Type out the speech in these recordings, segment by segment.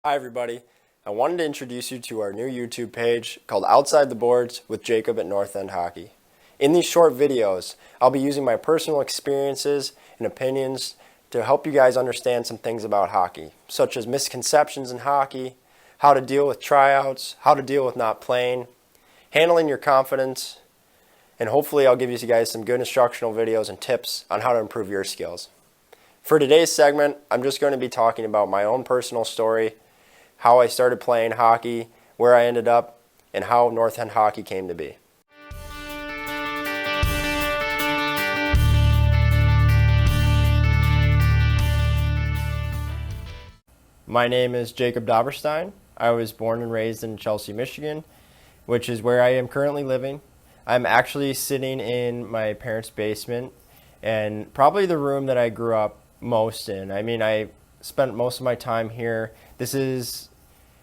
Hi everybody, I wanted to introduce you to our new YouTube page called Outside the Boards with Jacob at North End Hockey. In these short videos, I'll be using my personal experiences and opinions to help you guys understand some things about hockey, such as misconceptions in hockey, how to deal with tryouts, how to deal with not playing, handling your confidence, and hopefully I'll give you guys some good instructional videos and tips on how to improve your skills. For today's segment, I'm just going to be talking about my own personal story, how I started playing hockey, where I ended up, and how North End Hockey came to be. My name is Jacob Doberstein. I was born and raised in Chelsea, Michigan, which is where I am currently living. I'm actually sitting in my parents' basement, and probably the room that I grew up most in. I spent most of my time here. This is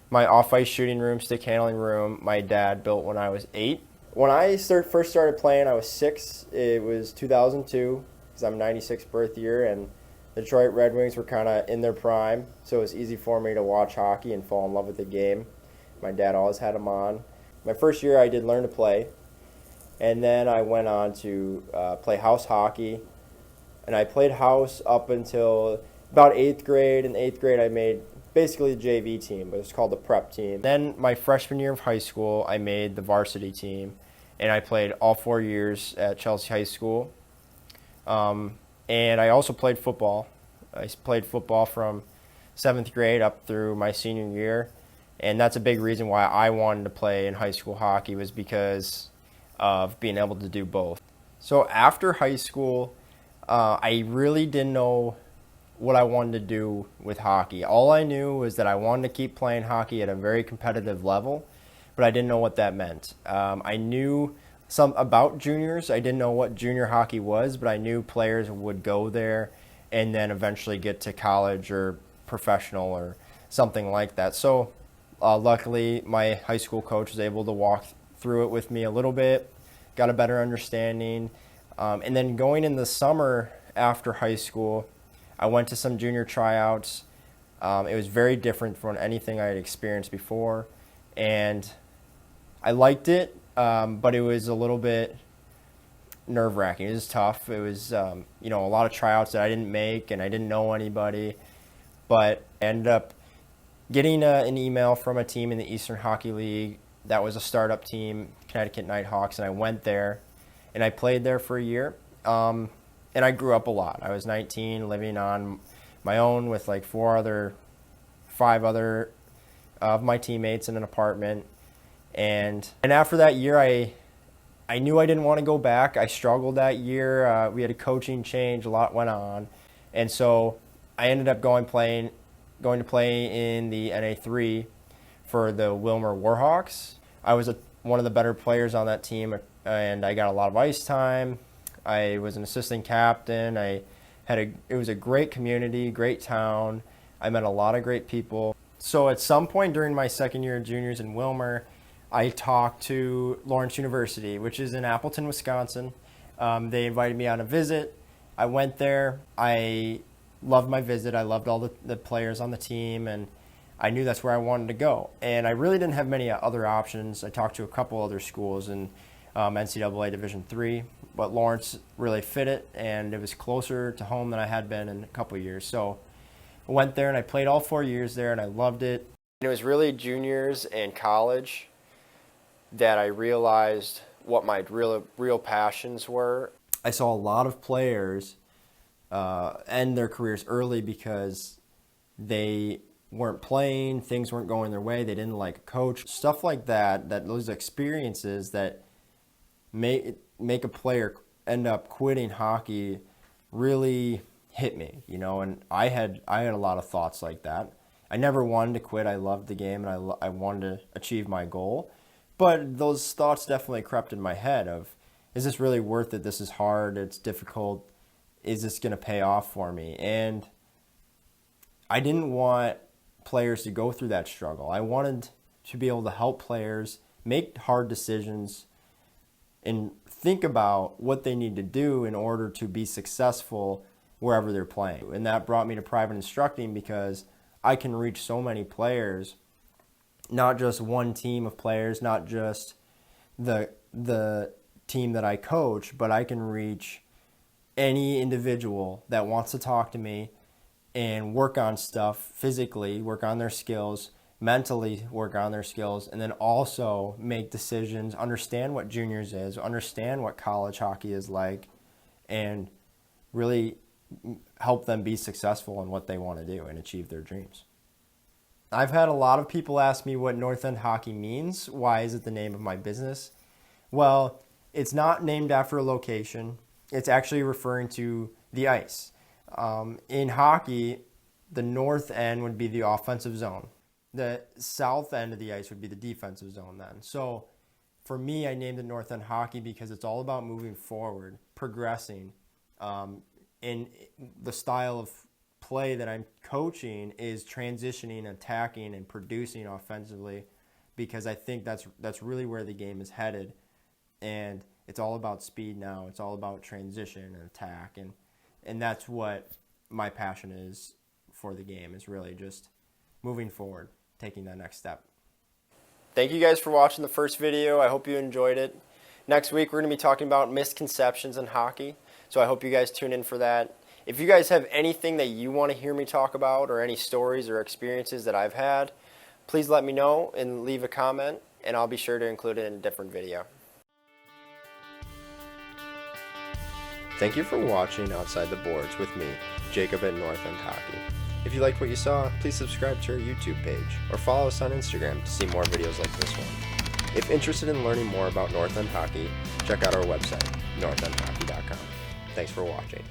my off-ice shooting room, stick handling room, my dad built when I was 8. When I first started playing, I was 6. It was 2002, because I'm 96 birth year, and the Detroit Red Wings were kind of in their prime, so it was easy for me to watch hockey and fall in love with the game. My dad always had them on. My first year, I did learn to play, and then I went on to play house hockey, and I played house up until about 8th grade. In 8th grade, I made basically the JV team, but it was called the prep team. Then my freshman year of high school, I made the varsity team, and I played all 4 years at Chelsea High School. And I also played football. I played football from 7th grade up through my senior year, and that's a big reason why I wanted to play in high school hockey, was because of being able to do both. So after high school, I really didn't know what I wanted to do with hockey. All I knew was that I wanted to keep playing hockey at a very competitive level, but I didn't know what that meant. I knew some about juniors. I didn't know what junior hockey was, but I knew players would go there and then eventually get to college or professional or something like that. So luckily, my high school coach was able to walk through it with me a little bit, got a better understanding. And then going in the summer after high school, I went to some junior tryouts. It was very different from anything I had experienced before, and I liked it, but it was a little bit nerve-wracking. It was tough. It was a lot of tryouts that I didn't make, and I didn't know anybody, but I ended up getting an email from a team in the Eastern Hockey League that was a startup team, Connecticut Nighthawks, and I went there, and I played there for a year. And I grew up a lot. I was 19, living on my own with like 5 other of my teammates in an apartment. And after that year, I knew I didn't want to go back. I struggled that year. We had a coaching change. A lot went on. And so I ended up going to play in the NA3 for the Willmar Warhawks. I was one of the better players on that team, and I got a lot of ice time. I was an assistant captain. It was a great community, great town. I met a lot of great people. So at some point during my second year of juniors in Willmar, I talked to Lawrence University, which is in Appleton, Wisconsin. They invited me on a visit. I went there. I loved my visit. I loved all the players on the team, and I knew that's where I wanted to go. And I really didn't have many other options. I talked to a couple other schools in NCAA Division III, but Lawrence really fit it, and it was closer to home than I had been in a couple of years. So I went there, and I played all 4 years there, and I loved it. And it was really juniors and college that I realized what my real passions were. I saw a lot of players end their careers early because they weren't playing, things weren't going their way, they didn't like a coach, stuff like that, those experiences that make a player end up quitting hockey really hit me, and I had a lot of thoughts like that. I never wanted to quit. I loved the game, and I wanted to achieve my goal. But those thoughts definitely crept in my head of, is this really worth it? This is hard. It's difficult. Is this going to pay off for me? And I didn't want players to go through that struggle. I wanted to be able to help players make hard decisions and think about what they need to do in order to be successful wherever they're playing. And that brought me to private instructing because I can reach so many players, not just one team of players, not just the team that I coach, but I can reach any individual that wants to talk to me and work on stuff physically, work on their skills, mentally work on their skills, and then also make decisions, understand what juniors is, understand what college hockey is like, and really help them be successful in what they want to do and achieve their dreams. I've had a lot of people ask me what North End Hockey means. Why is it the name of my business? Well, it's not named after a location. It's actually referring to the ice. In hockey, the north end would be the offensive zone. The south end of the ice would be the defensive zone then. So for me, I named it North End Hockey because it's all about moving forward, progressing. In the style of play that I'm coaching is transitioning, attacking, and producing offensively, because I think that's really where the game is headed. And it's all about speed now. It's all about transition and attack. And that's what my passion is for the game, is really just moving forward, taking that next step. Thank you guys for watching the first video. I hope you enjoyed it. Next week, we're going to be talking about misconceptions in hockey. So I hope you guys tune in for that. If you guys have anything that you want to hear me talk about, or any stories or experiences that I've had, please let me know and leave a comment, and I'll be sure to include it in a different video. Thank you for watching Outside the Boards with me, Jacob at North End Hockey. If you liked what you saw, please subscribe to our YouTube page or follow us on Instagram to see more videos like this one. If interested in learning more about North End Hockey, check out our website, northendhockey.com. Thanks for watching.